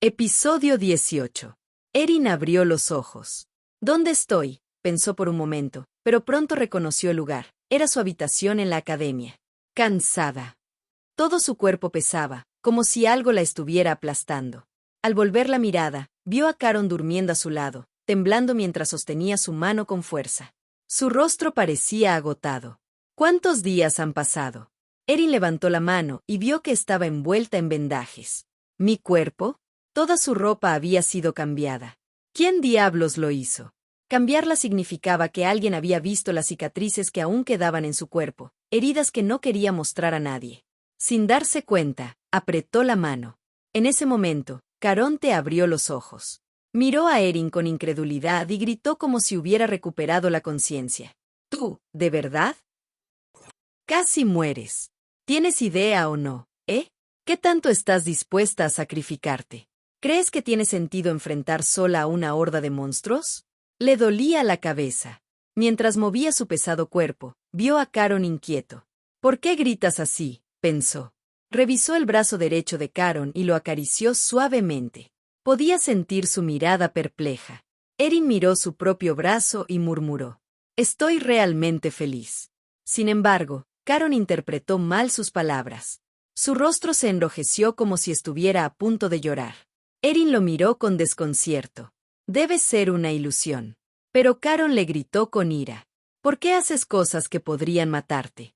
Episodio 18. Erin abrió los ojos. ¿Dónde estoy?, pensó por un momento, pero pronto reconoció el lugar. Era su habitación en la academia. Cansada. Todo su cuerpo pesaba, como si algo la estuviera aplastando. Al volver la mirada, vio a Caron durmiendo a su lado, temblando mientras sostenía su mano con fuerza. Su rostro parecía agotado. ¿Cuántos días han pasado? Erin levantó la mano y vio que estaba envuelta en vendajes. ¿Mi cuerpo? Toda su ropa había sido cambiada. ¿Quién diablos lo hizo? Cambiarla significaba que alguien había visto las cicatrices que aún quedaban en su cuerpo, heridas que no quería mostrar a nadie. Sin darse cuenta, apretó la mano. En ese momento, Caronte abrió los ojos. Miró a Erin con incredulidad y gritó como si hubiera recuperado la conciencia. ¿Tú, de verdad? Casi mueres. ¿Tienes idea o no, ¿Qué tanto estás dispuesta a sacrificarte? ¿Crees que tiene sentido enfrentar sola a una horda de monstruos? Le dolía la cabeza. Mientras movía su pesado cuerpo, vio a Caron inquieto. ¿Por qué gritas así?, pensó. Revisó el brazo derecho de Caron y lo acarició suavemente. Podía sentir su mirada perpleja. Erin miró su propio brazo y murmuró: «Estoy realmente feliz». Sin embargo, Caron interpretó mal sus palabras. Su rostro se enrojeció como si estuviera a punto de llorar. Erin lo miró con desconcierto. Debe ser una ilusión. Pero Caron le gritó con ira: «¿Por qué haces cosas que podrían matarte?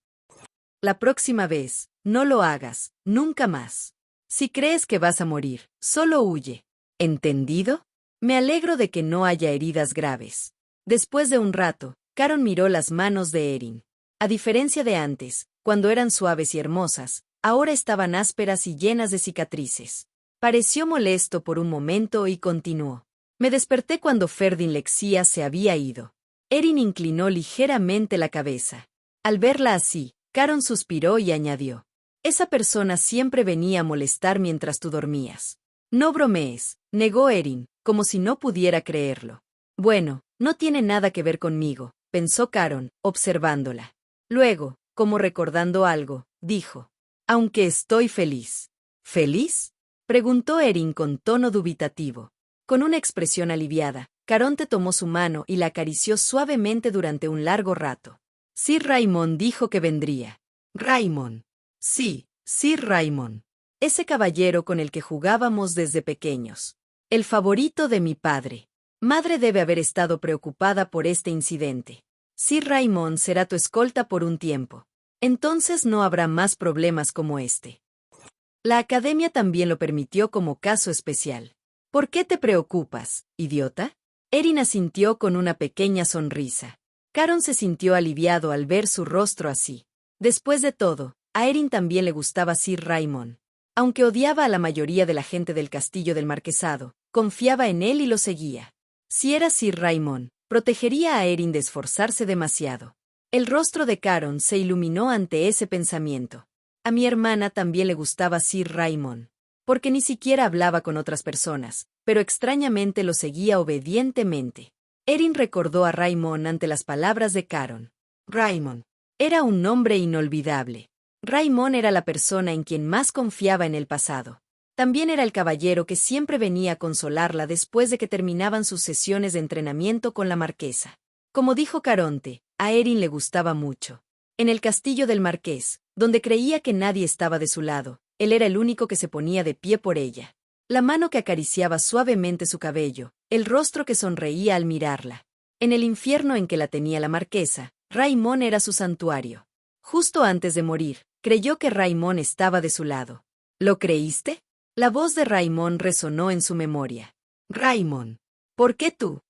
La próxima vez, no lo hagas, nunca más. Si crees que vas a morir, solo huye. ¿Entendido? Me alegro de que no haya heridas graves». Después de un rato, Caron miró las manos de Erin. A diferencia de antes, cuando eran suaves y hermosas, ahora estaban ásperas y llenas de cicatrices. Pareció molesto por un momento y continuó: «Me desperté cuando Ferdin Lexia se había ido». Erin inclinó ligeramente la cabeza. Al verla así, Caron suspiró y añadió: «Esa persona siempre venía a molestar mientras tú dormías». «No bromees», negó Erin, como si no pudiera creerlo. «Bueno, no tiene nada que ver conmigo», pensó Caron, observándola. Luego, como recordando algo, dijo: «Aunque estoy feliz». «¿Feliz?», preguntó Erin con tono dubitativo. Con una expresión aliviada, Caronte tomó su mano y la acarició suavemente durante un largo rato. «Sir Raymond dijo que vendría». «Raymond». «Sí, Sir Raymond. Ese caballero con el que jugábamos desde pequeños. El favorito de mi padre. Madre debe haber estado preocupada por este incidente. Sir Raymond será tu escolta por un tiempo. Entonces no habrá más problemas como este». La academia también lo permitió como caso especial. «¿Por qué te preocupas, idiota?». Erin asintió con una pequeña sonrisa. Caron se sintió aliviado al ver su rostro así. Después de todo, a Erin también le gustaba Sir Raymond. Aunque odiaba a la mayoría de la gente del castillo del marquesado, confiaba en él y lo seguía. Si era Sir Raymond, protegería a Erin de esforzarse demasiado. El rostro de Caron se iluminó ante ese pensamiento. A mi hermana también le gustaba Sir Raymond, porque ni siquiera hablaba con otras personas, pero extrañamente lo seguía obedientemente. Erin recordó a Raymond ante las palabras de Caron. Raymond era un nombre inolvidable. Raymond era la persona en quien más confiaba en el pasado. También era el caballero que siempre venía a consolarla después de que terminaban sus sesiones de entrenamiento con la marquesa. Como dijo Caronte, a Erin le gustaba mucho. En el castillo del marqués, donde creía que nadie estaba de su lado, él era el único que se ponía de pie por ella. La mano que acariciaba suavemente su cabello, el rostro que sonreía al mirarla. En el infierno en que la tenía la marquesa, Raymond era su santuario. Justo antes de morir, creyó que Raymond estaba de su lado. ¿Lo creíste? La voz de Raymond resonó en su memoria. Raymond, ¿por qué tú?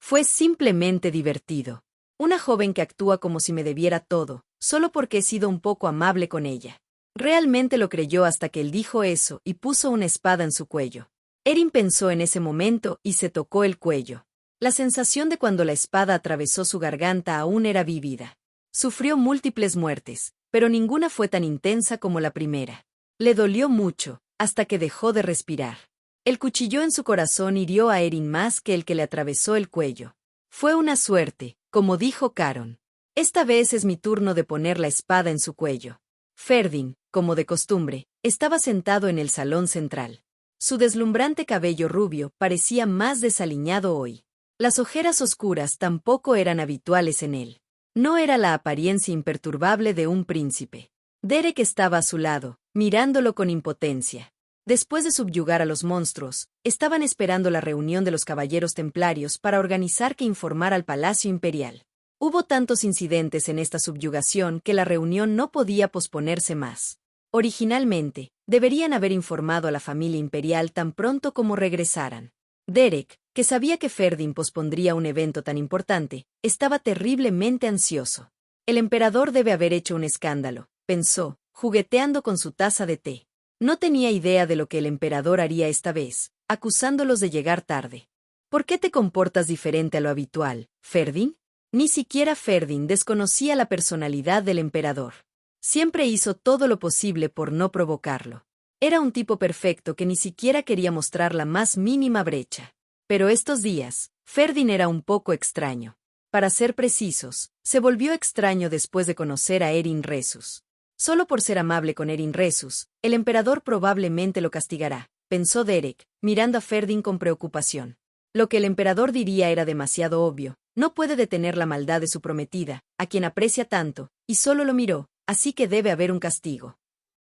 Fue simplemente divertido. Una joven que actúa como si me debiera todo, solo porque he sido un poco amable con ella. Realmente lo creyó hasta que él dijo eso y puso una espada en su cuello. Erin pensó en ese momento y se tocó el cuello. La sensación de cuando la espada atravesó su garganta aún era vívida. Sufrió múltiples muertes, pero ninguna fue tan intensa como la primera. Le dolió mucho, hasta que dejó de respirar. El cuchillo en su corazón hirió a Erin más que el que le atravesó el cuello. Fue una suerte, como dijo Caron. Esta vez es mi turno de poner la espada en su cuello. Ferdin, como de costumbre, estaba sentado en el salón central. Su deslumbrante cabello rubio parecía más desaliñado hoy. Las ojeras oscuras tampoco eran habituales en él. No era la apariencia imperturbable de un príncipe. Derek estaba a su lado, mirándolo con impotencia. Después de subyugar a los monstruos, estaban esperando la reunión de los caballeros templarios para organizar que informara al Palacio Imperial. Hubo tantos incidentes en esta subyugación que la reunión no podía posponerse más. Originalmente, deberían haber informado a la familia imperial tan pronto como regresaran. Derek, que sabía que Ferdin pospondría un evento tan importante, estaba terriblemente ansioso. El emperador debe haber hecho un escándalo, pensó, jugueteando con su taza de té. No tenía idea de lo que el emperador haría esta vez, acusándolos de llegar tarde. ¿Por qué te comportas diferente a lo habitual, Ferdin? Ni siquiera Ferdin desconocía la personalidad del emperador. Siempre hizo todo lo posible por no provocarlo. Era un tipo perfecto que ni siquiera quería mostrar la más mínima brecha. Pero estos días, Ferdin era un poco extraño. Para ser precisos, se volvió extraño después de conocer a Erin Resus. Solo por ser amable con Erin Resus, el emperador probablemente lo castigará, pensó Derek, mirando a Ferdin con preocupación. Lo que el emperador diría era demasiado obvio. No puede detener la maldad de su prometida, a quien aprecia tanto, y solo lo miró, así que debe haber un castigo.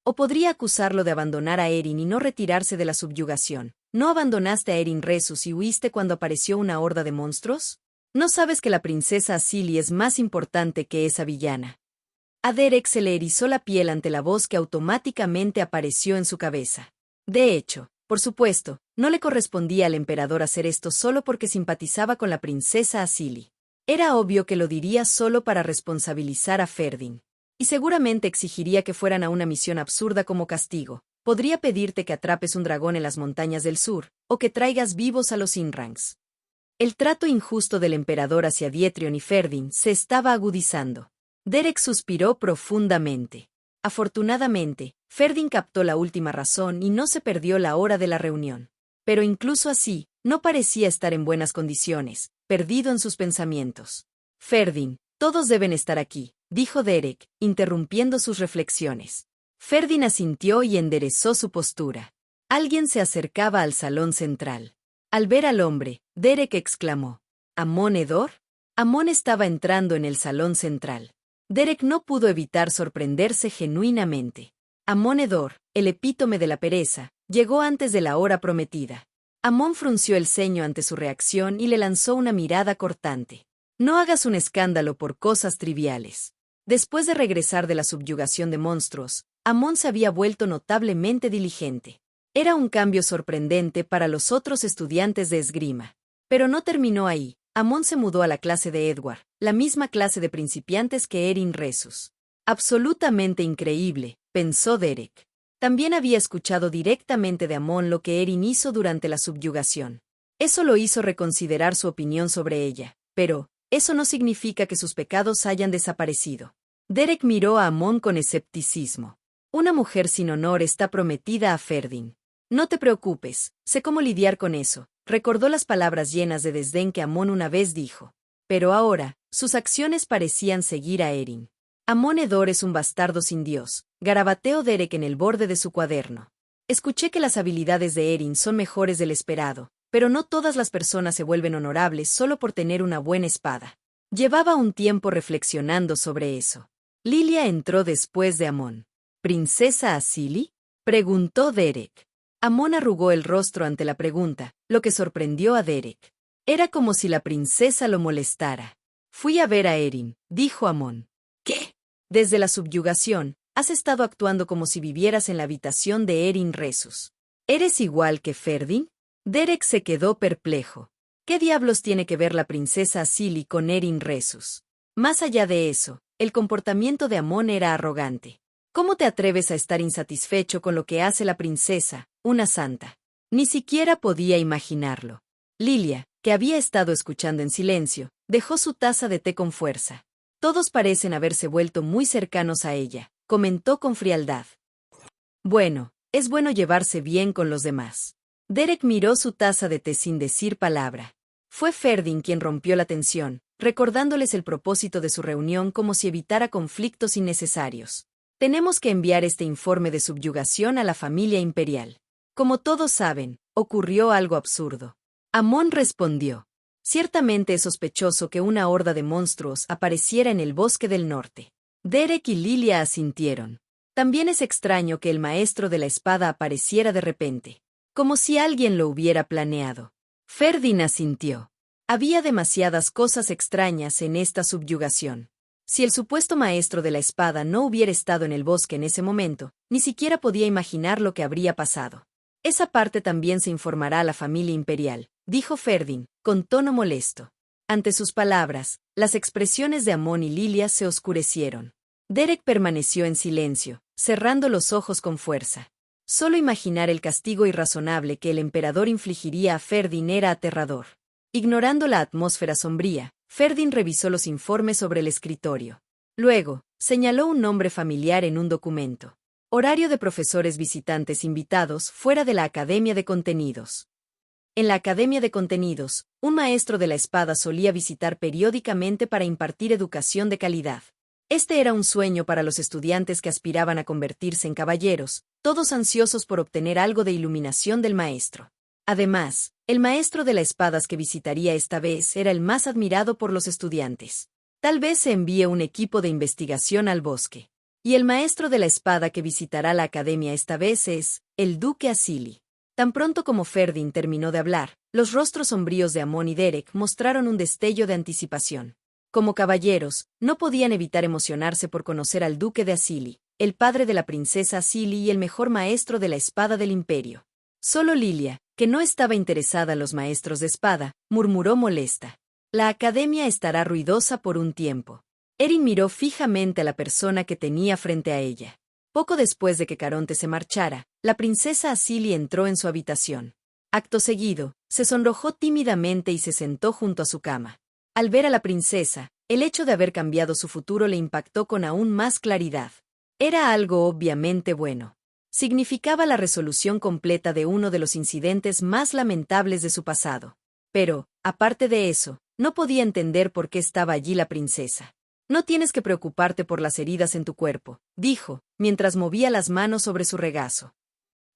O podría acusarlo de abandonar a Erin y no retirarse de la subyugación. ¿No abandonaste a Erin Resus y huiste cuando apareció una horda de monstruos? ¿No sabes que la princesa Asili es más importante que esa villana? A Derek se le erizó la piel ante la voz que automáticamente apareció en su cabeza. De hecho, por supuesto, no le correspondía al emperador hacer esto solo porque simpatizaba con la princesa Asili. Era obvio que lo diría solo para responsabilizar a Ferdin. Y seguramente exigiría que fueran a una misión absurda como castigo. Podría pedirte que atrapes un dragón en las montañas del sur, o que traigas vivos a los Inrangs. El trato injusto del emperador hacia Dietrion y Ferdin se estaba agudizando. Derek suspiró profundamente. Afortunadamente, Ferdin captó la última razón y no se perdió la hora de la reunión. Pero incluso así, no parecía estar en buenas condiciones, perdido en sus pensamientos. Ferdin, todos deben estar aquí, dijo Derek, interrumpiendo sus reflexiones. Ferdin asintió y enderezó su postura. Alguien se acercaba al salón central. Al ver al hombre, Derek exclamó: ¿Amon Edor? Amon estaba entrando en el salón central. Derek no pudo evitar sorprenderse genuinamente. Amon Edor, el epítome de la pereza, llegó antes de la hora prometida. Amon frunció el ceño ante su reacción y le lanzó una mirada cortante. No hagas un escándalo por cosas triviales. Después de regresar de la subyugación de monstruos, Amon se había vuelto notablemente diligente. Era un cambio sorprendente para los otros estudiantes de esgrima. Pero no terminó ahí. Amon se mudó a la clase de Edward, la misma clase de principiantes que Erin Resus. Absolutamente increíble, pensó Derek. También había escuchado directamente de Amon lo que Erin hizo durante la subyugación. Eso lo hizo reconsiderar su opinión sobre ella, pero eso no significa que sus pecados hayan desaparecido. Derek miró a Amon con escepticismo. Una mujer sin honor está prometida a Ferdin. No te preocupes, sé cómo lidiar con eso. Recordó las palabras llenas de desdén que Amon una vez dijo. Pero ahora, sus acciones parecían seguir a Erin. Amon Edor es un bastardo sin Dios, garabateó Derek en el borde de su cuaderno. Escuché que las habilidades de Erin son mejores del esperado, pero no todas las personas se vuelven honorables solo por tener una buena espada. Llevaba un tiempo reflexionando sobre eso. Lilia entró después de Amon. ¿Princesa Asili? Preguntó Derek. Amon arrugó el rostro ante la pregunta, lo que sorprendió a Derek. Era como si la princesa lo molestara. Fui a ver a Erin, dijo Amon. ¿Qué? Desde la subyugación, has estado actuando como si vivieras en la habitación de Erin Resus. ¿Eres igual que Ferdin? Derek se quedó perplejo. ¿Qué diablos tiene que ver la princesa Asili con Erin Resus? Más allá de eso, el comportamiento de Amon era arrogante. ¿Cómo te atreves a estar insatisfecho con lo que hace la princesa, una santa? Ni siquiera podía imaginarlo. Lilia, que había estado escuchando en silencio, dejó su taza de té con fuerza. Todos parecen haberse vuelto muy cercanos a ella, comentó con frialdad. Bueno, es bueno llevarse bien con los demás. Derek miró su taza de té sin decir palabra. Fue Ferdin quien rompió la tensión, recordándoles el propósito de su reunión como si evitara conflictos innecesarios. Tenemos que enviar este informe de subyugación a la familia imperial. Como todos saben, ocurrió algo absurdo. Amon respondió. Ciertamente es sospechoso que una horda de monstruos apareciera en el bosque del norte. Derek y Lilia asintieron. También es extraño que el maestro de la espada apareciera de repente, como si alguien lo hubiera planeado. Ferdin asintió. Había demasiadas cosas extrañas en esta subyugación. Si el supuesto maestro de la espada no hubiera estado en el bosque en ese momento, ni siquiera podía imaginar lo que habría pasado. Esa parte también se informará a la familia imperial, dijo Ferdin, con tono molesto. Ante sus palabras, las expresiones de Amon y Lilia se oscurecieron. Derek permaneció en silencio, cerrando los ojos con fuerza. Solo imaginar el castigo irrazonable que el emperador infligiría a Ferdin era aterrador. Ignorando la atmósfera sombría, Ferdin revisó los informes sobre el escritorio. Luego, señaló un nombre familiar en un documento. Horario de profesores visitantes invitados fuera de la Academia de Contenidos. En la Academia de Contenidos, un maestro de la espada solía visitar periódicamente para impartir educación de calidad. Este era un sueño para los estudiantes que aspiraban a convertirse en caballeros, todos ansiosos por obtener algo de iluminación del maestro. Además, el maestro de las espadas que visitaría esta vez era el más admirado por los estudiantes. Tal vez se envíe un equipo de investigación al bosque. Y el maestro de la espada que visitará la academia esta vez es el duque Asili. Tan pronto como Ferdin terminó de hablar, los rostros sombríos de Amon y Derek mostraron un destello de anticipación. Como caballeros, no podían evitar emocionarse por conocer al duque de Asili, el padre de la princesa Asili y el mejor maestro de la espada del imperio. Solo Lilia, que no estaba interesada en los maestros de espada, murmuró molesta. La academia estará ruidosa por un tiempo. Erin miró fijamente a la persona que tenía frente a ella. Poco después de que Caronte se marchara, la princesa Asili entró en su habitación. Acto seguido, se sonrojó tímidamente y se sentó junto a su cama. Al ver a la princesa, el hecho de haber cambiado su futuro le impactó con aún más claridad. Era algo obviamente bueno. Significaba la resolución completa de uno de los incidentes más lamentables de su pasado. Pero, aparte de eso, no podía entender por qué estaba allí la princesa. No tienes que preocuparte por las heridas en tu cuerpo, dijo, mientras movía las manos sobre su regazo.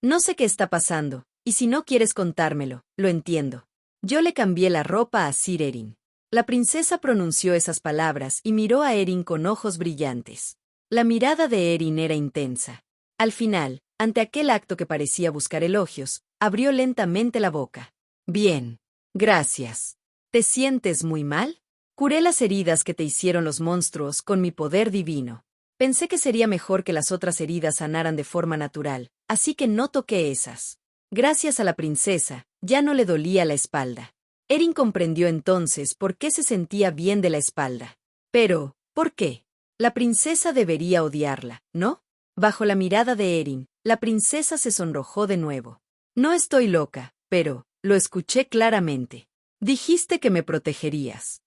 No sé qué está pasando, y si no quieres contármelo, lo entiendo. Yo le cambié la ropa a Sir Erin. La princesa pronunció esas palabras y miró a Erin con ojos brillantes. La mirada de Erin era intensa. Al final, ante aquel acto que parecía buscar elogios, abrió lentamente la boca. Bien. Gracias. ¿Te sientes muy mal? Curé las heridas que te hicieron los monstruos con mi poder divino. Pensé que sería mejor que las otras heridas sanaran de forma natural, así que no toqué esas. Gracias a la princesa, ya no le dolía la espalda. Erin comprendió entonces por qué se sentía bien de la espalda. Pero, ¿por qué? La princesa debería odiarla, ¿no? Bajo la mirada de Erin, la princesa se sonrojó de nuevo. No estoy loca, pero, lo escuché claramente. Dijiste que me protegerías.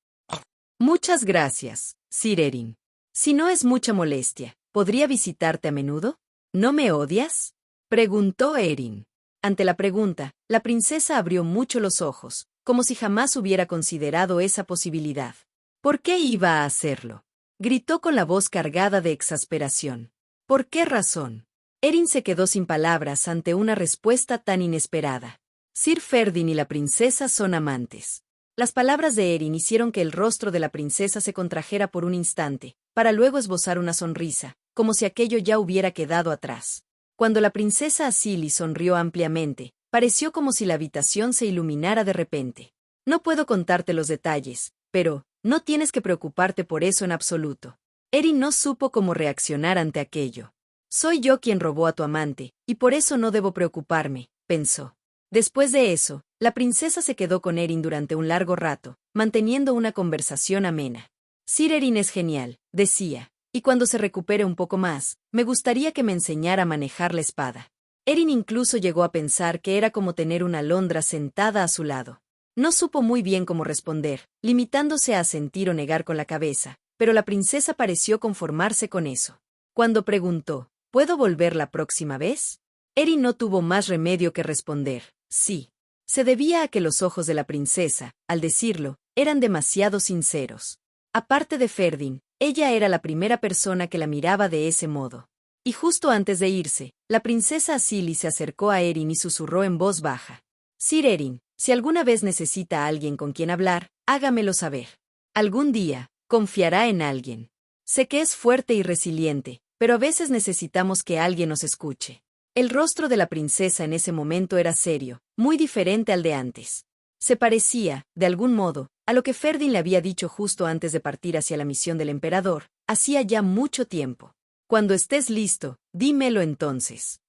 Muchas gracias, Sir Erin. Si no es mucha molestia, ¿podría visitarte a menudo? ¿No me odias? Preguntó Erin. Ante la pregunta, la princesa abrió mucho los ojos, como si jamás hubiera considerado esa posibilidad. ¿Por qué iba a hacerlo? Gritó con la voz cargada de exasperación. ¿Por qué razón? Erin se quedó sin palabras ante una respuesta tan inesperada. Sir Ferdin y la princesa son amantes. Las palabras de Erin hicieron que el rostro de la princesa se contrajera por un instante, para luego esbozar una sonrisa, como si aquello ya hubiera quedado atrás. Cuando la princesa Asili sonrió ampliamente, pareció como si la habitación se iluminara de repente. No puedo contarte los detalles, pero no tienes que preocuparte por eso en absoluto. Erin no supo cómo reaccionar ante aquello. Soy yo quien robó a tu amante, y por eso no debo preocuparme, pensó. Después de eso, la princesa se quedó con Erin durante un largo rato, manteniendo una conversación amena. Sir Erin es genial, decía, y cuando se recupere un poco más, me gustaría que me enseñara a manejar la espada. Erin incluso llegó a pensar que era como tener una alondra sentada a su lado. No supo muy bien cómo responder, limitándose a asentir o negar con la cabeza, pero la princesa pareció conformarse con eso. Cuando preguntó, ¿puedo volver la próxima vez? Erin no tuvo más remedio que responder, sí. Se debía a que los ojos de la princesa, al decirlo, eran demasiado sinceros. Aparte de Ferdin, ella era la primera persona que la miraba de ese modo. Y justo antes de irse, la princesa Asili se acercó a Erin y susurró en voz baja. Sir Erin, si alguna vez necesita a alguien con quien hablar, hágamelo saber. Algún día, confiará en alguien. Sé que es fuerte y resiliente, pero a veces necesitamos que alguien nos escuche. El rostro de la princesa en ese momento era serio, muy diferente al de antes. Se parecía, de algún modo, a lo que Ferdin le había dicho justo antes de partir hacia la misión del emperador, hacía ya mucho tiempo. Cuando estés listo, dímelo entonces.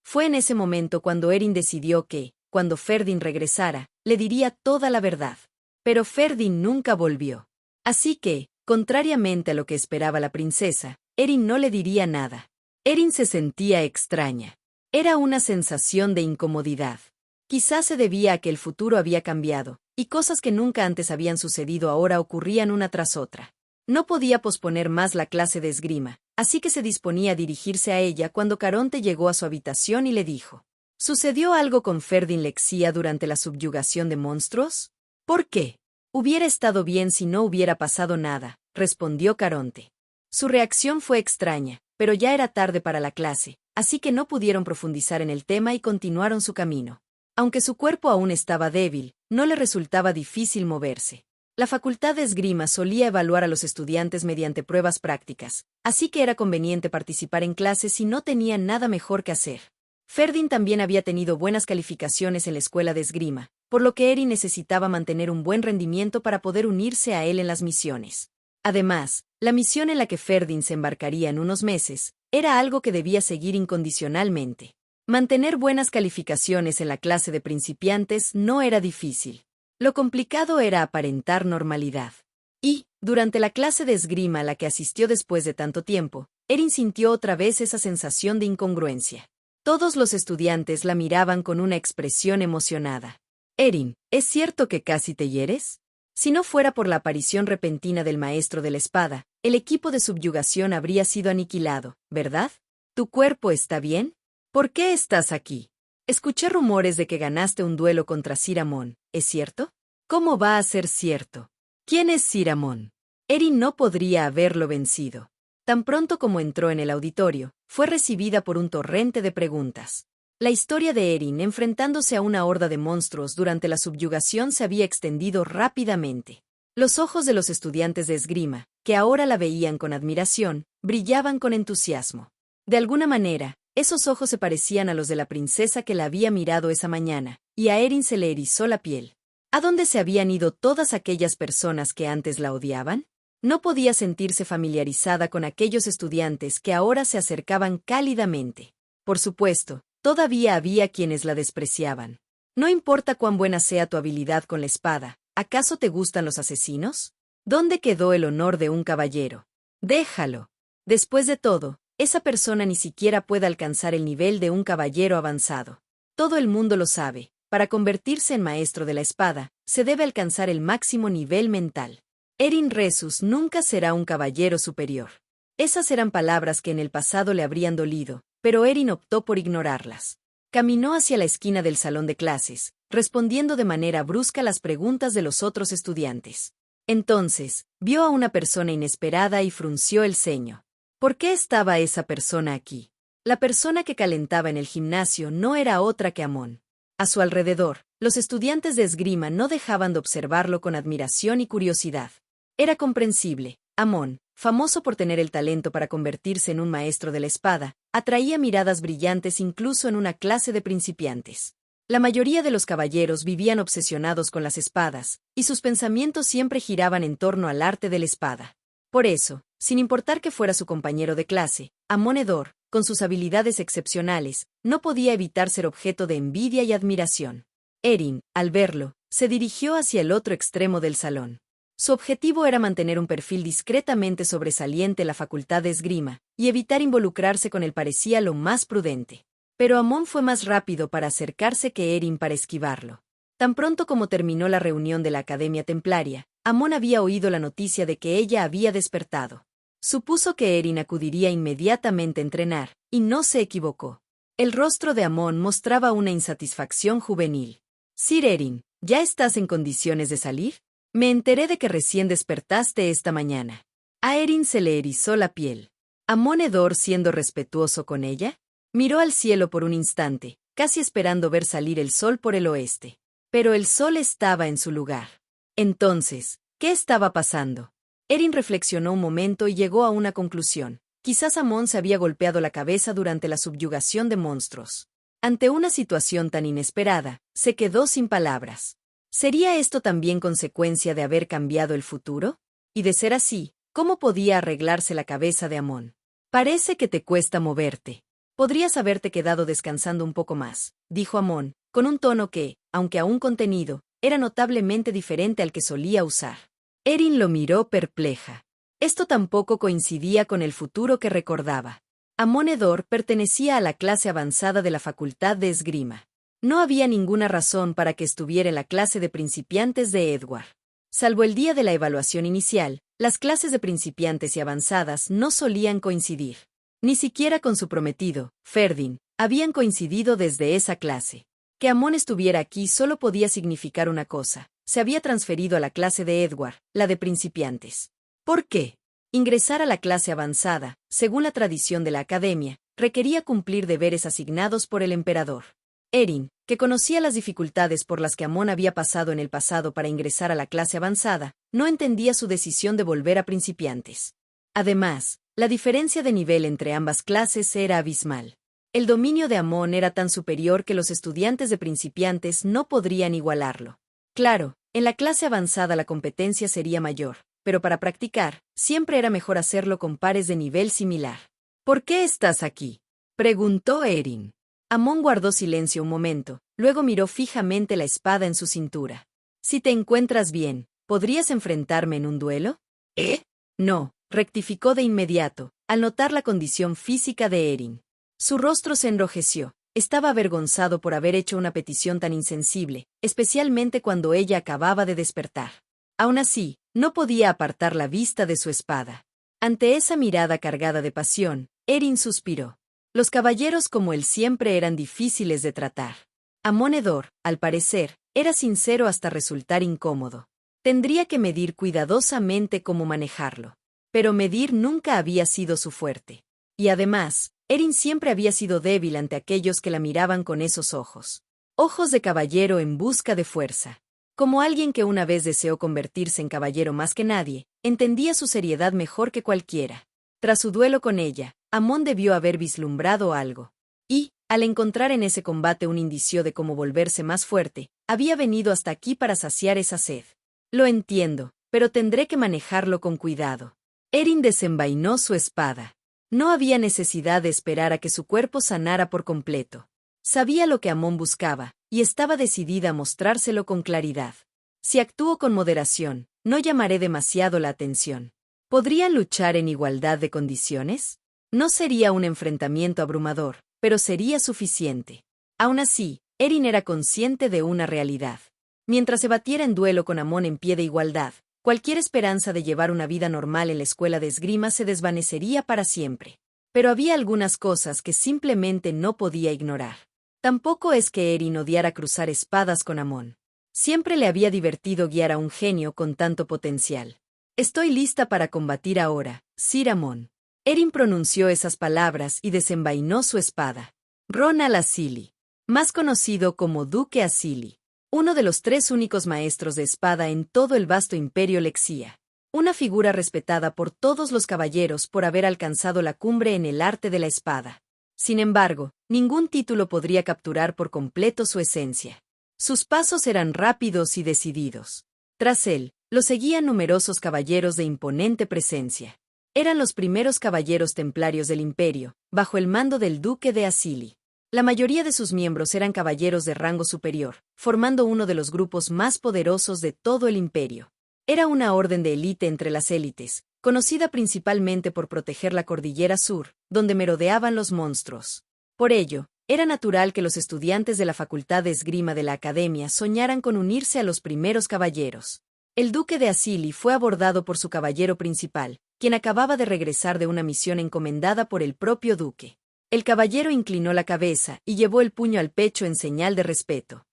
Fue en ese momento cuando Erin decidió que, cuando Ferdin regresara, le diría toda la verdad. Pero Ferdin nunca volvió. Así que, contrariamente a lo que esperaba la princesa, Erin no le diría nada. Erin se sentía extraña. Era una sensación de incomodidad. Quizás se debía a que el futuro había cambiado, y cosas que nunca antes habían sucedido ahora ocurrían una tras otra. No podía posponer más la clase de esgrima, así que se disponía a dirigirse a ella cuando Caronte llegó a su habitación y le dijo: ¿Sucedió algo con Ferdin Lexia durante la subyugación de monstruos? ¿Por qué? Hubiera estado bien si no hubiera pasado nada, respondió Caronte. Su reacción fue extraña, pero ya era tarde para la clase, así que no pudieron profundizar en el tema y continuaron su camino. Aunque su cuerpo aún estaba débil, no le resultaba difícil moverse. La facultad de esgrima solía evaluar a los estudiantes mediante pruebas prácticas, así que era conveniente participar en clases si no tenían nada mejor que hacer. Ferdin también había tenido buenas calificaciones en la escuela de esgrima, por lo que Erin necesitaba mantener un buen rendimiento para poder unirse a él en las misiones. Además, la misión en la que Ferdin se embarcaría en unos meses era algo que debía seguir incondicionalmente. Mantener buenas calificaciones en la clase de principiantes no era difícil. Lo complicado era aparentar normalidad. Y, durante la clase de esgrima a la que asistió después de tanto tiempo, Erin sintió otra vez esa sensación de incongruencia. Todos los estudiantes la miraban con una expresión emocionada. Erin, ¿es cierto que casi te hieres? Si no fuera por la aparición repentina del maestro de la espada, el equipo de subyugación habría sido aniquilado, ¿verdad? ¿Tu cuerpo está bien? ¿Por qué estás aquí? Escuché rumores de que ganaste un duelo contra Sir Amon, ¿es cierto? ¿Cómo va a ser cierto? ¿Quién es Sir Amon? Erin no podría haberlo vencido. Tan pronto como entró en el auditorio, fue recibida por un torrente de preguntas. La historia de Erin enfrentándose a una horda de monstruos durante la subyugación se había extendido rápidamente. Los ojos de los estudiantes de esgrima, que ahora la veían con admiración, brillaban con entusiasmo. De alguna manera, esos ojos se parecían a los de la princesa que la había mirado esa mañana, y a Erin se le erizó la piel. ¿A dónde se habían ido todas aquellas personas que antes la odiaban? No podía sentirse familiarizada con aquellos estudiantes que ahora se acercaban cálidamente. Por supuesto, todavía había quienes la despreciaban. No importa cuán buena sea tu habilidad con la espada, ¿acaso te gustan los asesinos? ¿Dónde quedó el honor de un caballero? Déjalo. Después de todo, esa persona ni siquiera puede alcanzar el nivel de un caballero avanzado. Todo el mundo lo sabe, para convertirse en maestro de la espada, se debe alcanzar el máximo nivel mental. Erin Resus nunca será un caballero superior. Esas eran palabras que en el pasado le habrían dolido, pero Erin optó por ignorarlas. Caminó hacia la esquina del salón de clases, respondiendo de manera brusca las preguntas de los otros estudiantes. Entonces, vio a una persona inesperada y frunció el ceño. ¿Por qué estaba esa persona aquí? La persona que calentaba en el gimnasio no era otra que Amon. A su alrededor, los estudiantes de esgrima no dejaban de observarlo con admiración y curiosidad. Era comprensible. Amon, famoso por tener el talento para convertirse en un maestro de la espada, atraía miradas brillantes incluso en una clase de principiantes. La mayoría de los caballeros vivían obsesionados con las espadas, y sus pensamientos siempre giraban en torno al arte de la espada. Por eso, sin importar que fuera su compañero de clase, Amon Edor, con sus habilidades excepcionales, no podía evitar ser objeto de envidia y admiración. Erin, al verlo, se dirigió hacia el otro extremo del salón. Su objetivo era mantener un perfil discretamente sobresaliente en la facultad de esgrima, y evitar involucrarse con él parecía lo más prudente. Pero Amon fue más rápido para acercarse que Erin para esquivarlo. Tan pronto como terminó la reunión de la Academia Templaria, Amon había oído la noticia de que ella había despertado. Supuso que Erin acudiría inmediatamente a entrenar, y no se equivocó. El rostro de Amon mostraba una insatisfacción juvenil. Sir Erin, ¿ya estás en condiciones de salir? Me enteré de que recién despertaste esta mañana. A Erin se le erizó la piel. ¿Amonedor siendo respetuoso con ella? Miró al cielo por un instante, casi esperando ver salir el sol por el oeste. Pero el sol estaba en su lugar. Entonces, ¿qué estaba pasando? Erin reflexionó un momento y llegó a una conclusión. Quizás Amon se había golpeado la cabeza durante la subyugación de monstruos. Ante una situación tan inesperada, se quedó sin palabras. ¿Sería esto también consecuencia de haber cambiado el futuro? Y de ser así, ¿cómo podía arreglarse la cabeza de Amon? Parece que te cuesta moverte. Podrías haberte quedado descansando un poco más, dijo Amon, con un tono que, aunque aún contenido, era notablemente diferente al que solía usar. Erin lo miró perpleja. Esto tampoco coincidía con el futuro que recordaba. Amonedor pertenecía a la clase avanzada de la Facultad de Esgrima. No había ninguna razón para que estuviera en la clase de principiantes de Edward. Salvo el día de la evaluación inicial, las clases de principiantes y avanzadas no solían coincidir. Ni siquiera con su prometido, Ferdin, habían coincidido desde esa clase. Que Amon estuviera aquí solo podía significar una cosa: se había transferido a la clase de Edward, la de principiantes. ¿Por qué? Ingresar a la clase avanzada, según la tradición de la academia, requería cumplir deberes asignados por el emperador. Erin, que conocía las dificultades por las que Amon había pasado en el pasado para ingresar a la clase avanzada, no entendía su decisión de volver a principiantes. Además, la diferencia de nivel entre ambas clases era abismal. El dominio de Amon era tan superior que los estudiantes de principiantes no podrían igualarlo. Claro, en la clase avanzada la competencia sería mayor, pero para practicar, siempre era mejor hacerlo con pares de nivel similar. ¿Por qué estás aquí?, preguntó Erin. Amon guardó silencio un momento, luego miró fijamente la espada en su cintura. Si te encuentras bien, ¿podrías enfrentarme en un duelo? ¿Eh? No, rectificó de inmediato, al notar la condición física de Erin. Su rostro se enrojeció. Estaba avergonzado por haber hecho una petición tan insensible, especialmente cuando ella acababa de despertar. Aún así, no podía apartar la vista de su espada. Ante esa mirada cargada de pasión, Erin suspiró. Los caballeros como él siempre eran difíciles de tratar. Amonedor, al parecer, era sincero hasta resultar incómodo. Tendría que medir cuidadosamente cómo manejarlo. Pero medir nunca había sido su fuerte. Y además, Erin siempre había sido débil ante aquellos que la miraban con esos ojos. Ojos de caballero en busca de fuerza. Como alguien que una vez deseó convertirse en caballero más que nadie, entendía su seriedad mejor que cualquiera. Tras su duelo con ella, Amon debió haber vislumbrado algo. Y, al encontrar en ese combate un indicio de cómo volverse más fuerte, había venido hasta aquí para saciar esa sed. Lo entiendo, pero tendré que manejarlo con cuidado. Erin desenvainó su espada. No había necesidad de esperar a que su cuerpo sanara por completo. Sabía lo que Amon buscaba, y estaba decidida a mostrárselo con claridad. Si actúo con moderación, no llamaré demasiado la atención. ¿Podrían luchar en igualdad de condiciones? No sería un enfrentamiento abrumador, pero sería suficiente. Aún así, Erin era consciente de una realidad. Mientras se batiera en duelo con Amon en pie de igualdad, cualquier esperanza de llevar una vida normal en la escuela de esgrima se desvanecería para siempre. Pero había algunas cosas que simplemente no podía ignorar. Tampoco es que Erin odiara cruzar espadas con Amon. Siempre le había divertido guiar a un genio con tanto potencial. Estoy lista para combatir ahora, Sir Amon. Erin pronunció esas palabras y desenvainó su espada. Ron al-Asili, más conocido como Duque Asili, uno de los 3 únicos maestros de espada en todo el vasto imperio Lexia. Una figura respetada por todos los caballeros por haber alcanzado la cumbre en el arte de la espada. Sin embargo, ningún título podría capturar por completo su esencia. Sus pasos eran rápidos y decididos. Tras él, lo seguían numerosos caballeros de imponente presencia. Eran los primeros caballeros templarios del imperio, bajo el mando del duque de Asili. La mayoría de sus miembros eran caballeros de rango superior, formando uno de los grupos más poderosos de todo el imperio. Era una orden de élite entre las élites, conocida principalmente por proteger la cordillera sur, donde merodeaban los monstruos. Por ello, era natural que los estudiantes de la Facultad de Esgrima de la Academia soñaran con unirse a los primeros caballeros. El duque de Asili fue abordado por su caballero principal, quien acababa de regresar de una misión encomendada por el propio duque. El caballero inclinó la cabeza y llevó el puño al pecho en señal de respeto.